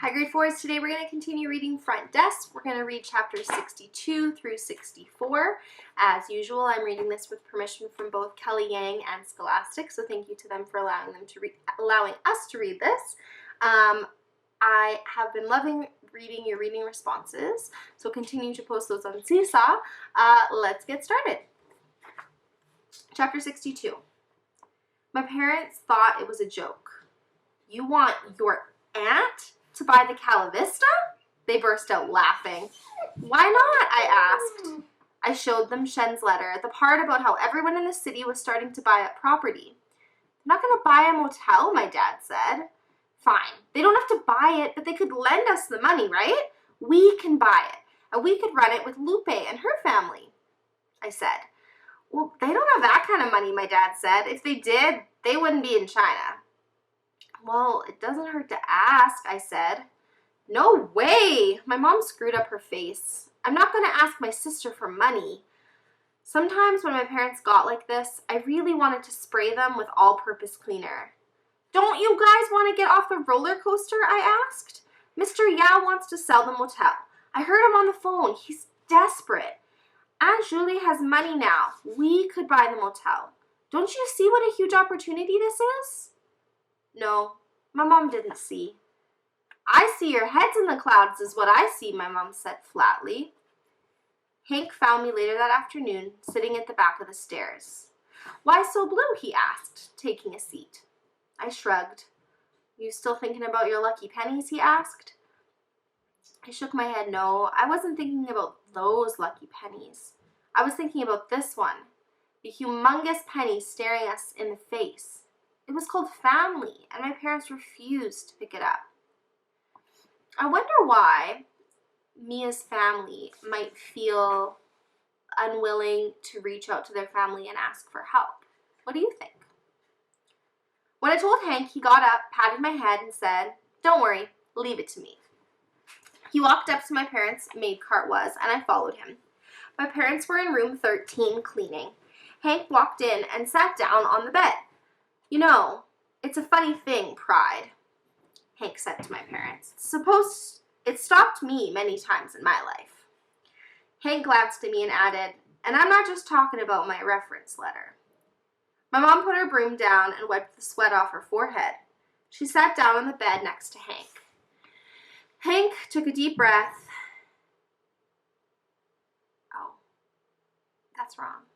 Hi, grade 4s. Today we're going to continue reading Front Desk. We're going to read chapters 62 through 64. As usual, I'm reading this with permission from both Kelly Yang and Scholastic, so thank you to them for allowing us to read this. I have been loving reading your reading responses, so continue to post those on Seesaw. Let's get started. Chapter 62. My parents thought it was a joke. You want your aunt to buy the Calavista? They burst out laughing. Why not? I asked. I showed them Shen's letter, the part about how everyone in the city was starting to buy up property. They're not going to buy a motel, my dad said. Fine. They don't have to buy it, but they could lend us the money, right? We can buy it, and we could run it with Lupe and her family, I said. Well, they don't have that kind of money, my dad said. If they did, they wouldn't be in China. Well, it doesn't hurt to ask, I said. No way! My mom screwed up her face. I'm not going to ask my sister for money. Sometimes when my parents got like this, I really wanted to spray them with all-purpose cleaner. Don't you guys want to get off the roller coaster? I asked. Mr. Yao wants to sell the motel. I heard him on the phone. He's desperate. Aunt Julie has money now. We could buy the motel. Don't you see what a huge opportunity this is? No, my mom didn't see. I see your heads in the clouds is what I see, my mom said flatly. Hank found me later that afternoon, sitting at the back of the stairs. Why so blue? He asked, taking a seat. I shrugged. You still thinking about your lucky pennies? He asked. I shook my head. No, I wasn't thinking about those lucky pennies. I was thinking about this one, the humongous penny staring us in the face. It was called family, and my parents refused to pick it up. I wonder why Mia's family might feel unwilling to reach out to their family and ask for help. What do you think? When I told Hank, he got up, patted my head, and said, "Don't worry, leave it to me." He walked up to my parents' maid cart was, and I followed him. My parents were in room 13 cleaning. Hank walked in and sat down on the bed. You know, it's a funny thing, pride, Hank said to my parents. Suppose it stopped me many times in my life. Hank glanced at me and added, and I'm not just talking about my reference letter. My mom put her broom down and wiped the sweat off her forehead. She sat down on the bed next to Hank. Hank took a deep breath. Oh, that's wrong.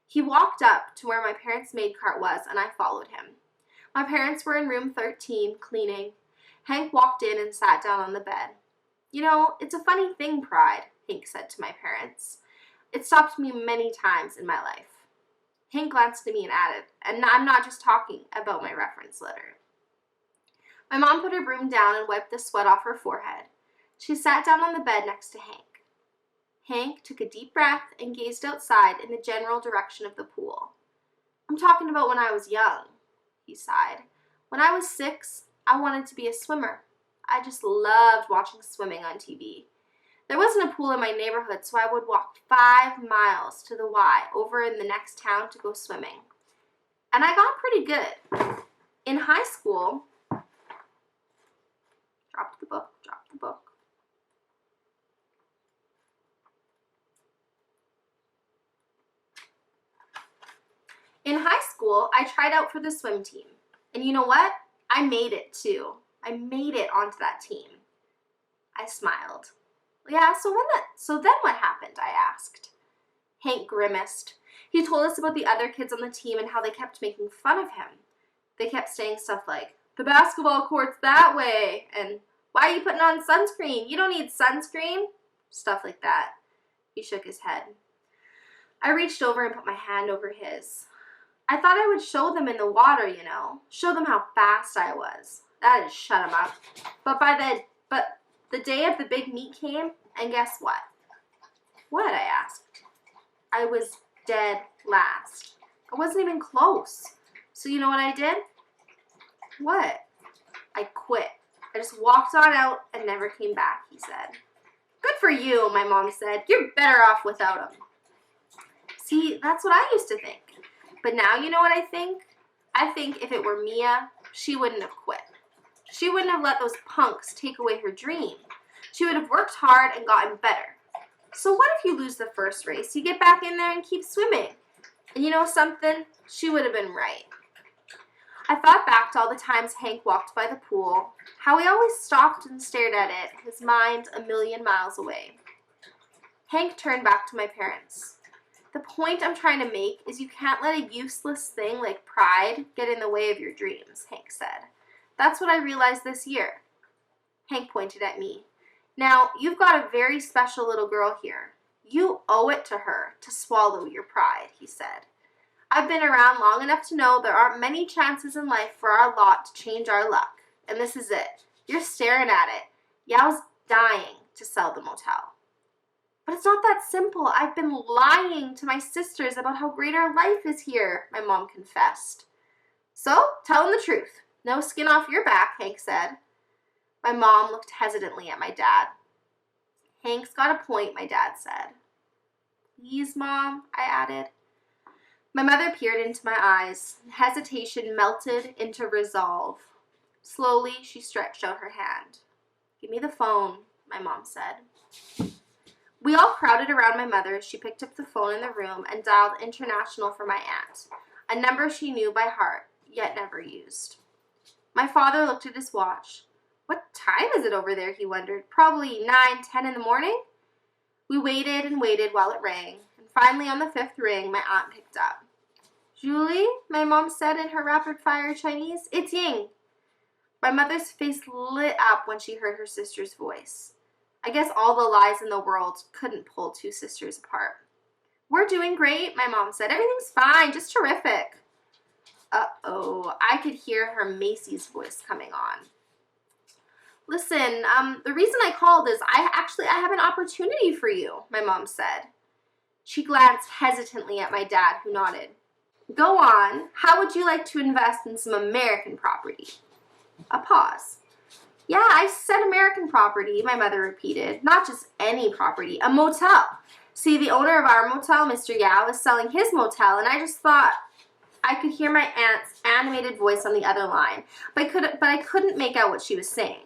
He walked up to where my parents' maid cart was, and I followed him. My parents were in room 13, cleaning. Hank walked in and sat down on the bed. You know, it's a funny thing, pride, Hank said to my parents. It stopped me many times in my life. Hank glanced at me and added, and I'm not just talking about my reference letter. My mom put her broom down and wiped the sweat off her forehead. She sat down on the bed next to Hank. Hank took a deep breath and gazed outside in the general direction of the pool. I'm talking about when I was young, he sighed. When I was 6, I wanted to be a swimmer. I just loved watching swimming on TV. There wasn't a pool in my neighborhood, so I would walk 5 miles to the Y over in the next town to go swimming. And I got pretty good. In high school, dropped the book. In high school, I tried out for the swim team. And you know what? I made it too. I made it onto that team. I smiled. Yeah, so then what happened? I asked. Hank grimaced. He told us about the other kids on the team and how they kept making fun of him. They kept saying stuff like, the basketball court's that way, and why are you putting on sunscreen? You don't need sunscreen. Stuff like that. He shook his head. I reached over and put my hand over his. I thought I would show them in the water, you know, show them how fast I was. That'd shut them up. But the day of the big meet came, and guess what? What? I asked. I was dead last. I wasn't even close. So you know what I did? What? I quit. I just walked on out and never came back, he said. Good for you, my mom said. You're better off without him. See, that's what I used to think. But now you know what I think? I think if it were Mia, she wouldn't have quit. She wouldn't have let those punks take away her dream. She would have worked hard and gotten better. So what if you lose the first race? You get back in there and keep swimming. And you know something? She would have been right. I thought back to all the times Hank walked by the pool, how he always stopped and stared at it, his mind a million miles away. Hank turned back to my parents. The point I'm trying to make is you can't let a useless thing like pride get in the way of your dreams, Hank said. That's what I realized this year. Hank pointed at me. Now, you've got a very special little girl here. You owe it to her to swallow your pride, he said. I've been around long enough to know there aren't many chances in life for our lot to change our luck. And this is it. You're staring at it. Yao's dying to sell the motel. But it's not that simple. I've been lying to my sisters about how great our life is here, my mom confessed. So, tell them the truth. No skin off your back, Hank said. My mom looked hesitantly at my dad. Hank's got a point, my dad said. Please, Mom, I added. My mother peered into my eyes. Hesitation melted into resolve. Slowly, she stretched out her hand. Give me the phone, my mom said. We all crowded around my mother as she picked up the phone in the room and dialed international for my aunt, a number she knew by heart, yet never used. My father looked at his watch. What time is it over there, he wondered. Probably 9:10 in the morning? We waited and waited while it rang, and finally on the fifth ring, my aunt picked up. Julie, my mom said in her rapid-fire Chinese, it's Ying. My mother's face lit up when she heard her sister's voice. I guess all the lies in the world couldn't pull two sisters apart. We're doing great, my mom said. Everything's fine, just terrific. Uh-oh, I could hear her Macy's voice coming on. Listen, the reason I called is I have an opportunity for you, my mom said. She glanced hesitantly at my dad, who nodded. Go on. How would you like to invest in some American property? A pause. Yeah, I said American property, my mother repeated. Not just any property, a motel. See, the owner of our motel, Mr. Yao, is selling his motel, and I just thought I could hear my aunt's animated voice on the other line, but I couldn't make out what she was saying.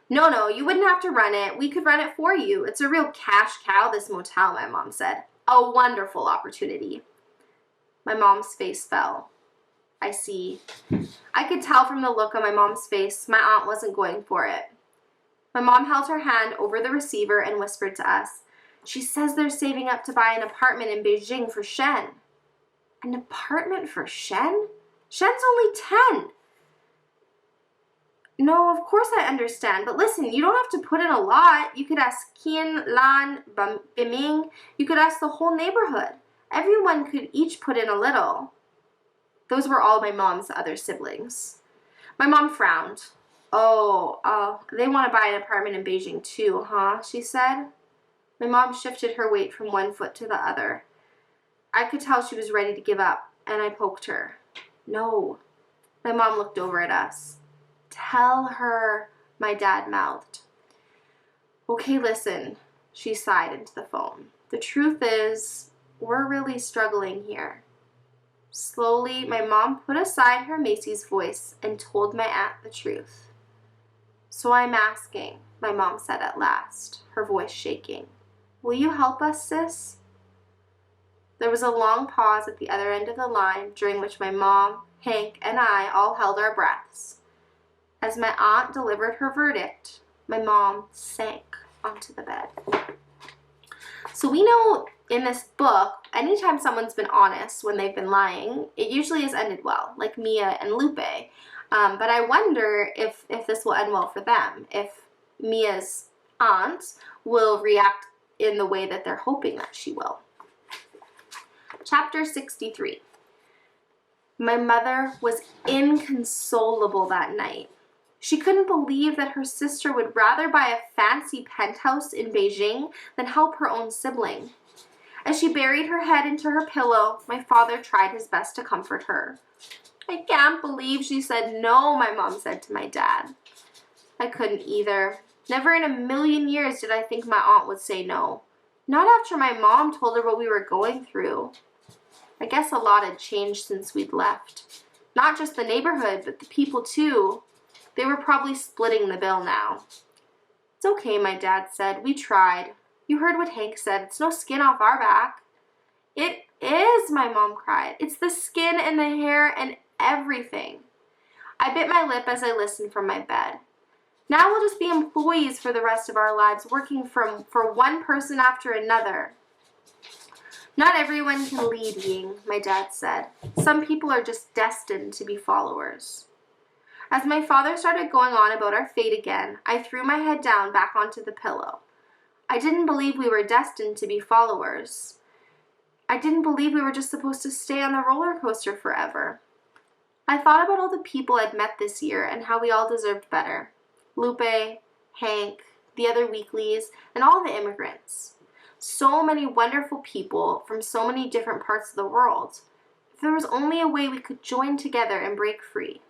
No, you wouldn't have to run it. We could run it for you. It's a real cash cow, this motel, my mom said. A wonderful opportunity. My mom's face fell. I see. I could tell from the look on my mom's face my aunt wasn't going for it. My mom held her hand over the receiver and whispered to us, she says they're saving up to buy an apartment in Beijing for Shen. An apartment for Shen? Shen's only 10. No, of course I understand, but listen, you don't have to put in a lot. You could ask Qian, Lan, Biming. You could ask the whole neighborhood. Everyone could each put in a little. Those were all my mom's other siblings. My mom frowned. Oh, they want to buy an apartment in Beijing too, huh? She said. My mom shifted her weight from one foot to the other. I could tell she was ready to give up, and I poked her. No. My mom looked over at us. Tell her, my dad mouthed. Okay, listen, she sighed into the phone. The truth is, we're really struggling here. Slowly, my mom put aside her Macy's voice and told my aunt the truth. So I'm asking, my mom said at last, her voice shaking. Will you help us, sis? There was a long pause at the other end of the line, during which my mom, Hank, and I all held our breaths. As my aunt delivered her verdict, my mom sank onto the bed. So we know in this book, anytime someone's been honest when they've been lying, it usually has ended well, like Mia and Lupe. But I wonder if this will end well for them, if Mia's aunt will react in the way that they're hoping that she will. Chapter 63. My mother was inconsolable that night. She couldn't believe that her sister would rather buy a fancy penthouse in Beijing than help her own sibling. As she buried her head into her pillow, my father tried his best to comfort her. I can't believe she said no, my mom said to my dad. I couldn't either. Never in a million years did I think my aunt would say no. Not after my mom told her what we were going through. I guess a lot had changed since we'd left. Not just the neighborhood, but the people too. They were probably splitting the bill now. It's okay, my dad said. We tried. You heard what Hank said. It's no skin off our back. It is, my mom cried. It's the skin and the hair and everything. I bit my lip as I listened from my bed. Now we'll just be employees for the rest of our lives, working for one person after another. Not everyone can lead, Ying, my dad said. Some people are just destined to be followers. As my father started going on about our fate again, I threw my head down back onto the pillow. I didn't believe we were destined to be followers. I didn't believe we were just supposed to stay on the roller coaster forever. I thought about all the people I'd met this year and how we all deserved better. Lupe, Hank, the other weeklies, and all the immigrants. So many wonderful people from so many different parts of the world. If there was only a way we could join together and break free.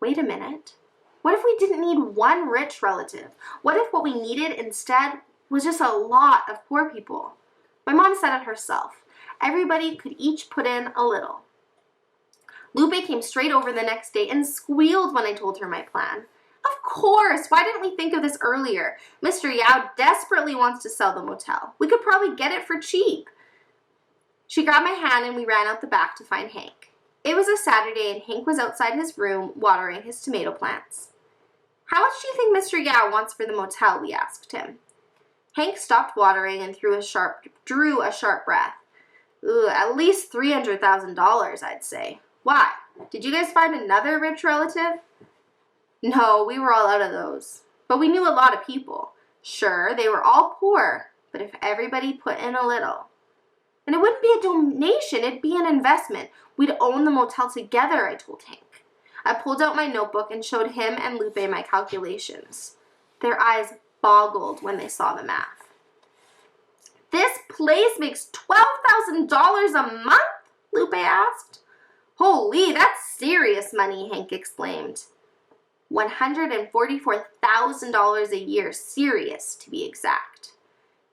Wait a minute. What if we didn't need one rich relative? What if what we needed instead was just a lot of poor people? My mom said it herself. Everybody could each put in a little. Lupe came straight over the next day and squealed when I told her my plan. Of course! Why didn't we think of this earlier? Mr. Yao desperately wants to sell the motel. We could probably get it for cheap. She grabbed my hand and we ran out the back to find Hank. It was a Saturday and Hank was outside his room watering his tomato plants. How much do you think Mr. Yao wants for the motel? We asked him. Hank stopped watering and drew a sharp breath. At least $300,000, I'd say. Why? Did you guys find another rich relative? No, we were all out of those. But we knew a lot of people. Sure, they were all poor, but if everybody put in a little. And it wouldn't be a donation, it'd be an investment. We'd own the motel together, I told Hank. I pulled out my notebook and showed him and Lupe my calculations. Their eyes boggled when they saw the math. This place makes $12,000 a month? Lupe asked. Holy, that's serious money, Hank exclaimed. $144,000 a year, serious to be exact.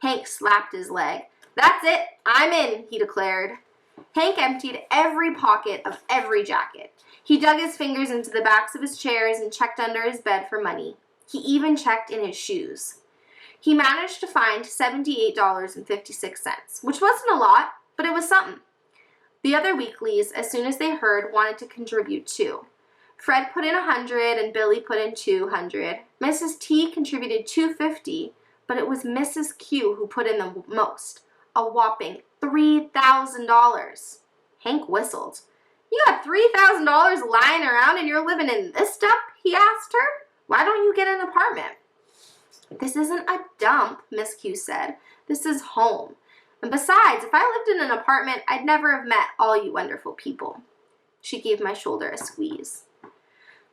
Hank slapped his leg. That's it, I'm in, he declared. Hank emptied every pocket of every jacket. He dug his fingers into the backs of his chairs and checked under his bed for money. He even checked in his shoes. He managed to find $78.56, which wasn't a lot, but it was something. The other weeklies, as soon as they heard, wanted to contribute too. Fred put in $100 and Billy put in $200. Mrs. T contributed $250, but it was Mrs. Q who put in the most, a whopping $3,000. Hank whistled. You got $3,000 lying around and you're living in this dump? He asked her. Why don't you get an apartment? This isn't a dump, Miss Q said. This is home. And besides, if I lived in an apartment, I'd never have met all you wonderful people. She gave my shoulder a squeeze.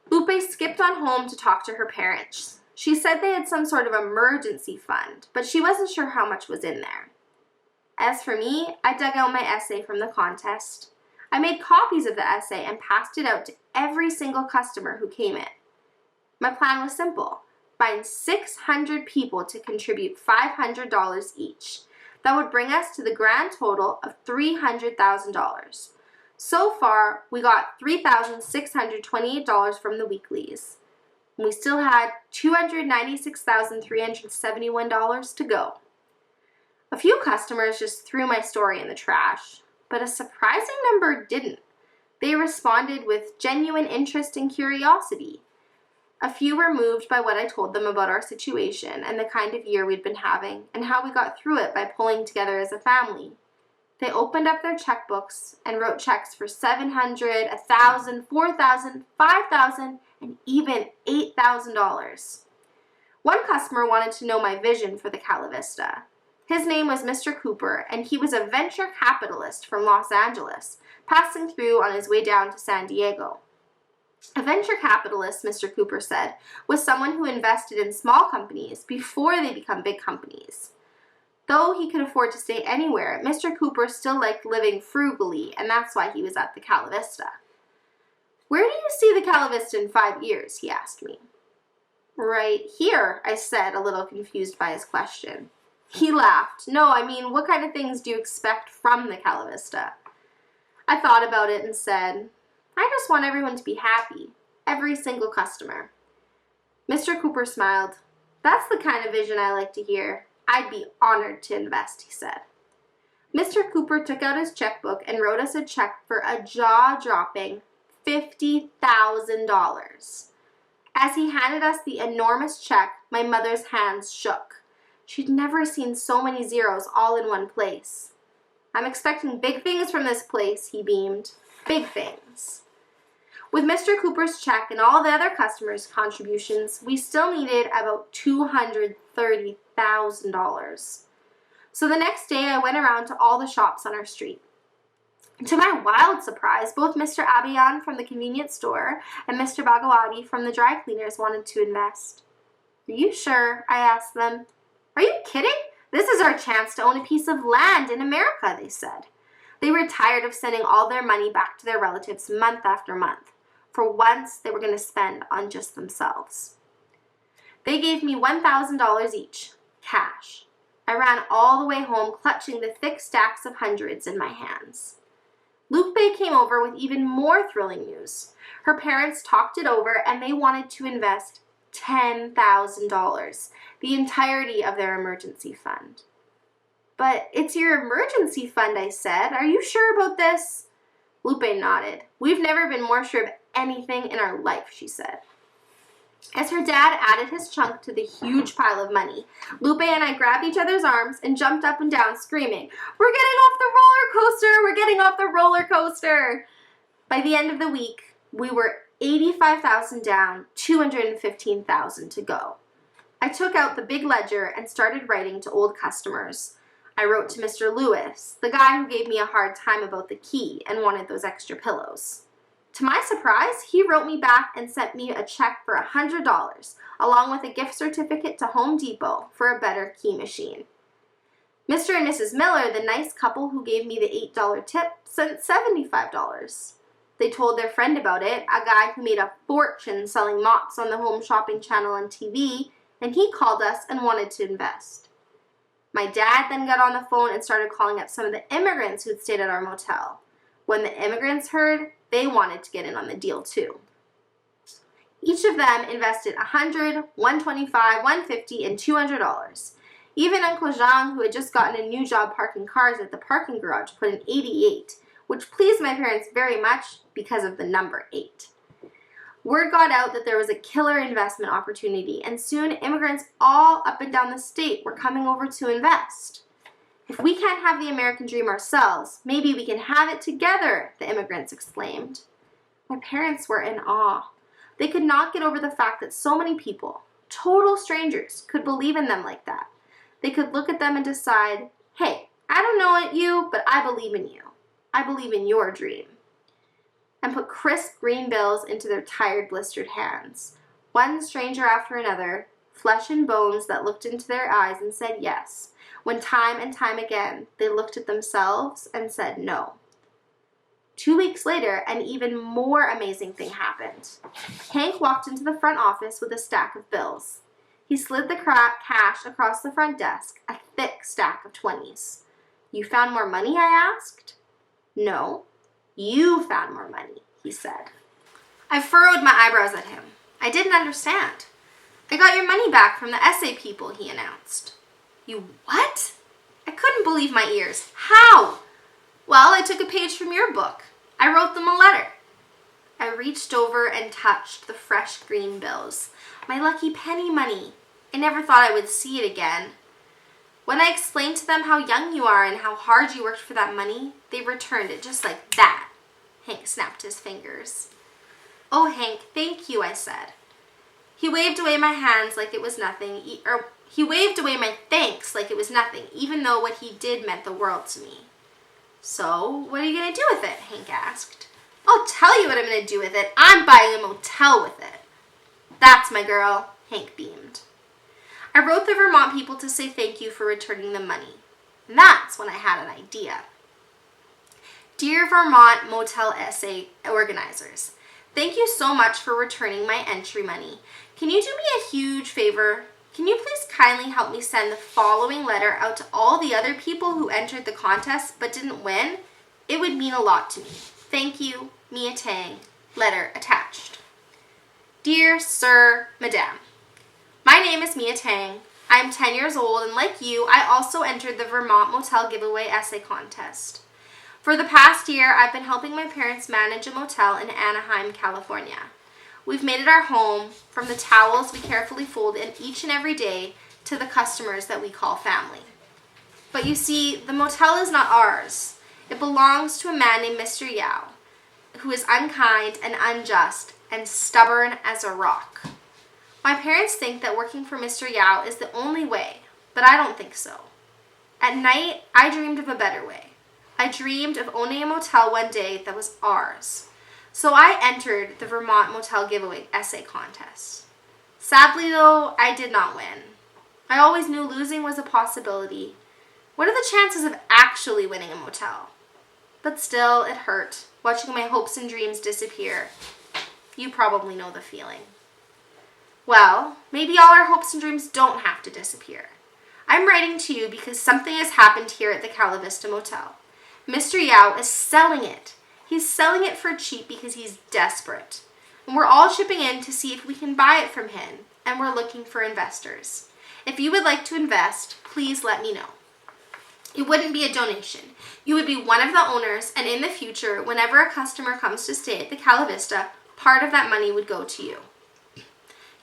Lupe skipped on home to talk to her parents. She said they had some sort of emergency fund, but she wasn't sure how much was in there. As for me, I dug out my essay from the contest. I made copies of the essay and passed it out to every single customer who came in. My plan was simple. Find 600 people to contribute $500 each. That would bring us to the grand total of $300,000. So far, we got $3,628 from the weeklies. And we still had $296,371 to go. A few customers just threw my story in the trash, but a surprising number didn't. They responded with genuine interest and curiosity. A few were moved by what I told them about our situation and the kind of year we'd been having and how we got through it by pulling together as a family. They opened up their checkbooks and wrote checks for $700, $1,000, $4,000, $5,000, and even $8,000. One customer wanted to know my vision for the Cala Vista. His name was Mr. Cooper, and he was a venture capitalist from Los Angeles, passing through on his way down to San Diego. A venture capitalist, Mr. Cooper said, was someone who invested in small companies before they become big companies. Though he could afford to stay anywhere, Mr. Cooper still liked living frugally, and that's why he was at the Cala Vista. Where do you see the Cala Vista in 5 years? He asked me. Right here, I said, a little confused by his question. He laughed. No, I mean, what kind of things do you expect from the Cala Vista? I thought about it and said, I just want everyone to be happy. Every single customer." Mr. Cooper smiled. "That's the kind of vision I like to hear. I'd be honored to invest," he said. Mr. Cooper took out his checkbook and wrote us a check for a jaw-dropping $50,000. As he handed us the enormous check, my mother's hands shook. She'd never seen so many zeros all in one place. "I'm expecting big things from this place," he beamed. "Big things." With Mr. Cooper's check and all the other customers' contributions, we still needed about $230,000. So the next day I went around to all the shops on our street. To my wild surprise, both Mr. Abiyan from the convenience store and Mr. Bhagawati from the dry cleaners wanted to invest. "Are you sure?" I asked them. "Are you kidding? This is our chance to own a piece of land in America," they said. They were tired of sending all their money back to their relatives month after month. For once, they were going to spend on just themselves. They gave me $1,000 each, cash. I ran all the way home clutching the thick stacks of hundreds in my hands. Luke Bay came over with even more thrilling news. Her parents talked it over and they wanted to invest $10,000, the entirety of their emergency fund. "But it's your emergency fund," I said. "Are you sure about this?" Lupe nodded. "We've never been more sure of anything in our life," she said. As her dad added his chunk to the huge pile of money, Lupe and I grabbed each other's arms and jumped up and down screaming, "We're getting off the roller coaster! We're getting off the roller coaster!" By the end of the week, we were $85,000 down, $215,000 to go. I took out the big ledger and started writing to old customers. I wrote to Mr. Lewis, the guy who gave me a hard time about the key and wanted those extra pillows. To my surprise, he wrote me back and sent me a check for $100, along with a gift certificate to Home Depot for a better key machine. Mr. and Mrs. Miller, the nice couple who gave me the $8 tip, sent $75. They told their friend about it, a guy who made a fortune selling mops on the Home Shopping Channel on TV, and he called us and wanted to invest. My dad then got on the phone and started calling up some of the immigrants who'd stayed at our motel. When the immigrants heard, they wanted to get in on the deal too. Each of them invested $100, $125, $150, and $200. Even Uncle Jean, who had just gotten a new job parking cars at the parking garage, put in $88, which pleased my parents very much because of the number 8. Word got out that there was a killer investment opportunity, and soon immigrants all up and down the state were coming over to invest. "If we can't have the American dream ourselves, maybe we can have it together," the immigrants exclaimed. My parents were in awe. They could not get over the fact that so many people, total strangers, could believe in them like that. They could look at them and decide, "Hey, I don't know you, but I believe in you. I believe in your dream." And put crisp green bills into their tired, blistered hands. One stranger after another, flesh and bones that looked into their eyes and said yes, when time and time again they looked at themselves and said no. 2 weeks later, an even more amazing thing happened. Hank walked into the front office with a stack of bills. He slid the cash across the front desk, a thick stack of 20s. "You found more money?" I asked. "No, you found more money," he said. I furrowed my eyebrows at him. I didn't understand. "I got your money back from the essay people," he announced. "You what?" I couldn't believe my ears. "How?" "Well, I took a page from your book. I wrote them a letter." I reached over and touched the fresh green bills. My lucky penny money. I never thought I would see it again. When I explained to them how young you are and how hard you worked for that money, they returned it just like that. Hank snapped his fingers. "Oh, Hank, thank you," I said. He waved away my hands like it was nothing, he waved away my thanks like it was nothing, even though what he did meant the world to me. "So, what are you going to do with it?" Hank asked. "I'll tell you what I'm going to do with it. I'm buying a motel with it." "That's my girl," Hank beamed. I wrote the Vermont people to say thank you for returning the money. And that's when I had an idea. "Dear Vermont Motel Essay organizers, thank you so much for returning my entry money. Can you do me a huge favor? Can you please kindly help me send the following letter out to all the other people who entered the contest but didn't win? It would mean a lot to me. Thank you, Mia Tang, letter attached. Dear Sir, Madame, my name is Mia Tang. I am 10 years old, and like you, I also entered the Vermont Motel Giveaway Essay Contest. For the past year, I've been helping my parents manage a motel in Anaheim, California. We've made it our home, from the towels we carefully fold in each and every day to the customers that we call family. But you see, the motel is not ours. It belongs to a man named Mr. Yao, who is unkind and unjust and stubborn as a rock. My parents think that working for Mr. Yao is the only way, but I don't think so. At night, I dreamed of a better way. I dreamed of owning a motel one day that was ours. So I entered the Vermont Motel Giveaway Essay Contest. Sadly, though, I did not win. I always knew losing was a possibility. What are the chances of actually winning a motel? But still, it hurt, watching my hopes and dreams disappear. You probably know the feeling. Well, maybe all our hopes and dreams don't have to disappear. I'm writing to you because something has happened here at the Cala Vista Motel. Mr. Yao is selling it. He's selling it for cheap because he's desperate. And we're all chipping in to see if we can buy it from him, and we're looking for investors. If you would like to invest, please let me know. It wouldn't be a donation. You would be one of the owners, and in the future, whenever a customer comes to stay at the Cala Vista, part of that money would go to you.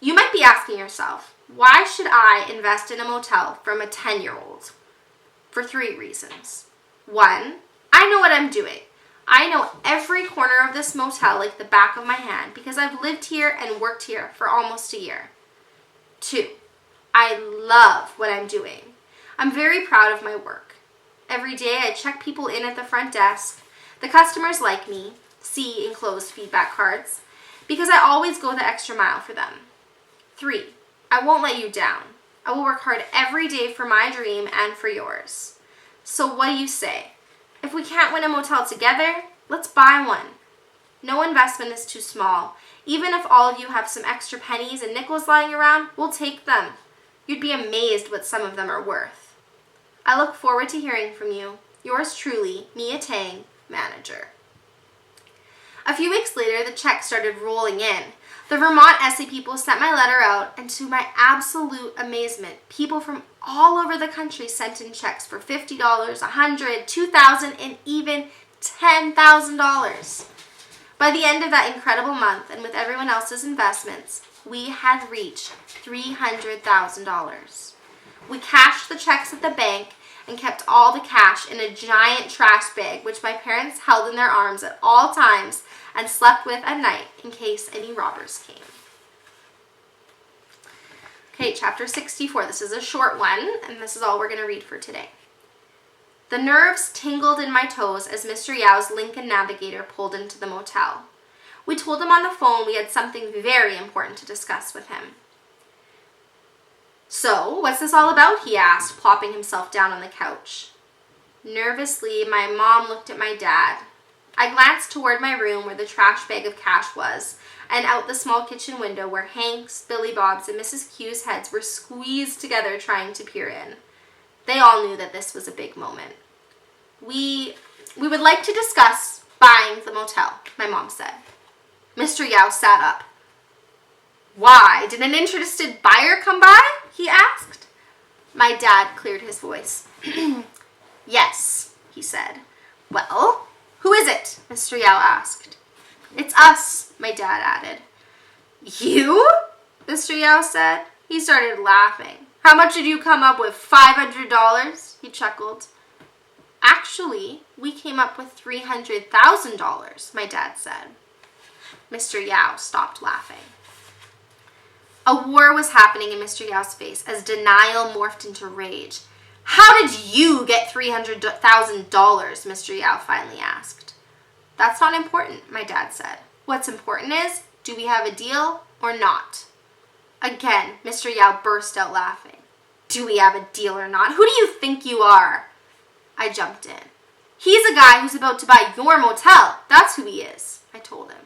You might be asking yourself, why should I invest in a motel from a 10-year-old? For 3 reasons. 1, I know what I'm doing. I know every corner of this motel like the back of my hand because I've lived here and worked here for almost a year. 2, I love what I'm doing. I'm very proud of my work. Every day I check people in at the front desk. The customers like me, see enclosed feedback cards, because I always go the extra mile for them. 3, I won't let you down. I will work hard every day for my dream and for yours. So what do you say? If we can't win a motel together, let's buy one. No investment is too small. Even if all of you have some extra pennies and nickels lying around, we'll take them. You'd be amazed what some of them are worth. I look forward to hearing from you. Yours truly, Mia Tang, Manager. A few weeks later, the checks started rolling in. The Vermont essay people sent my letter out, and to my absolute amazement, people from all over the country sent in checks for $50, $100, $2,000, and even $10,000. By the end of that incredible month, and with everyone else's investments, we had reached $300,000. We cashed the checks at the bank and kept all the cash in a giant trash bag, which my parents held in their arms at all times and slept with at night in case any robbers came. Okay, chapter 64. This is a short one, and this is all we're going to read for today. The nerves tingled in my toes as Mr. Yao's Lincoln Navigator pulled into the motel. We told him on the phone we had something very important to discuss with him. So, what's this all about? He asked, plopping himself down on the couch. Nervously, my mom looked at my dad. I glanced toward my room where the trash bag of cash was, and out the small kitchen window where Hank's, Billy Bob's, and Mrs. Q's heads were squeezed together trying to peer in. They all knew that this was a big moment. We would like to discuss buying the motel, my mom said. Mr. Yao sat up. Why? Did an interested buyer come by? He asked. My dad cleared his voice. Yes, he said. Well, who is it? Mr. Yao asked. It's us, my dad added. You? Mr. Yao said. He started laughing. How much did you come up with? $500? He chuckled. Actually, we came up with $300,000, my dad said. Mr. Yao stopped laughing. A war was happening in Mr. Yao's face as denial morphed into rage. How did you get $300,000? Mr. Yao finally asked. That's not important, my dad said. What's important is, do we have a deal or not? Again, Mr. Yao burst out laughing. Do we have a deal or not? Who do you think you are? I jumped in. He's a guy who's about to buy your motel. That's who he is, I told him.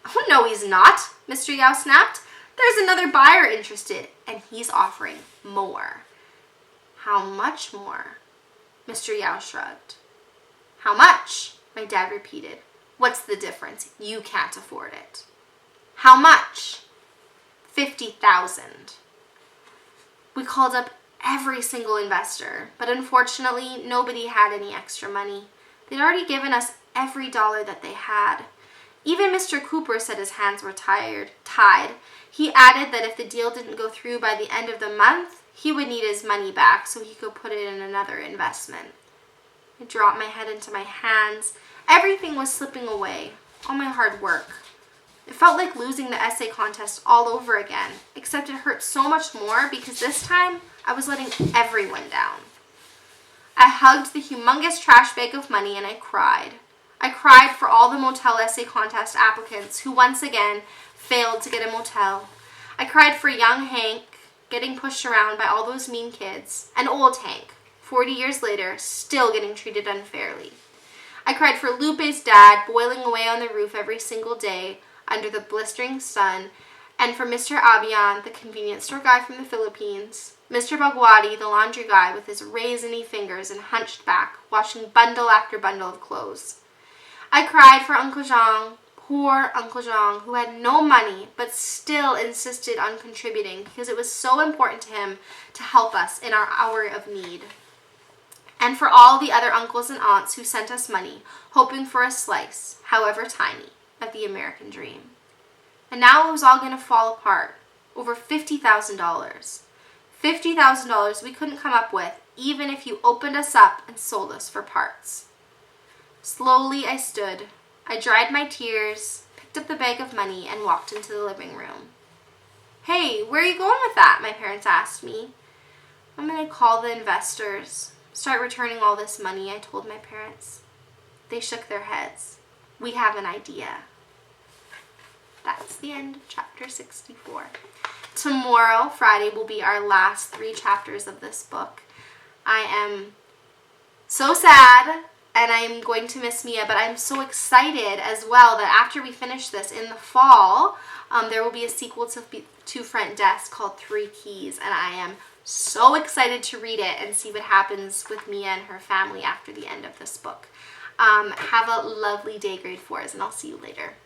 Oh, no, he's not, Mr. Yao snapped. There's another buyer interested, and he's offering more. How much more? Mr. Yao shrugged. How much? My dad repeated. What's the difference? You can't afford it. How much? $50,000. We called up every single investor, but unfortunately, nobody had any extra money. They'd already given us every dollar that they had. Even Mr. Cooper said his hands were tied. He added that if the deal didn't go through by the end of the month, he would need his money back so he could put it in another investment. I dropped my head into my hands. Everything was slipping away, all my hard work. It felt like losing the essay contest all over again, except it hurt so much more because this time I was letting everyone down. I hugged the humongous trash bag of money and I cried. I cried for all the motel essay contest applicants who once again failed to get a motel. I cried for young Hank getting pushed around by all those mean kids, and old Hank, 40 years later, still getting treated unfairly. I cried for Lupe's dad boiling away on the roof every single day under the blistering sun, and for Mr. Abian, the convenience store guy from the Philippines, Mr. Bagwadi, the laundry guy with his raisiny fingers and hunched back, washing bundle after bundle of clothes. I cried for Uncle Zhang, poor Uncle Zhang, who had no money but still insisted on contributing because it was so important to him to help us in our hour of need. And for all the other uncles and aunts who sent us money, hoping for a slice, however tiny, of the American dream. And now it was all going to fall apart. Over $50,000. $50,000 we couldn't come up with, even if you opened us up and sold us for parts. Slowly I stood. I dried my tears, picked up the bag of money, and walked into the living room. "Hey, where are you going with that?" my parents asked me. "I'm going to call the investors, start returning all this money," I told my parents. They shook their heads. "We have an idea." That's the end of chapter 64. Tomorrow, Friday, will be our last 3 chapters of this book. I am so sad, and I'm going to miss Mia, but I'm so excited as well that after we finish this in the fall, there will be a sequel to Front Desk called 3 Keys, and I am so excited to read it and see what happens with Mia and her family after the end of this book. Have a lovely day, grade 4s, and I'll see you later. Bye.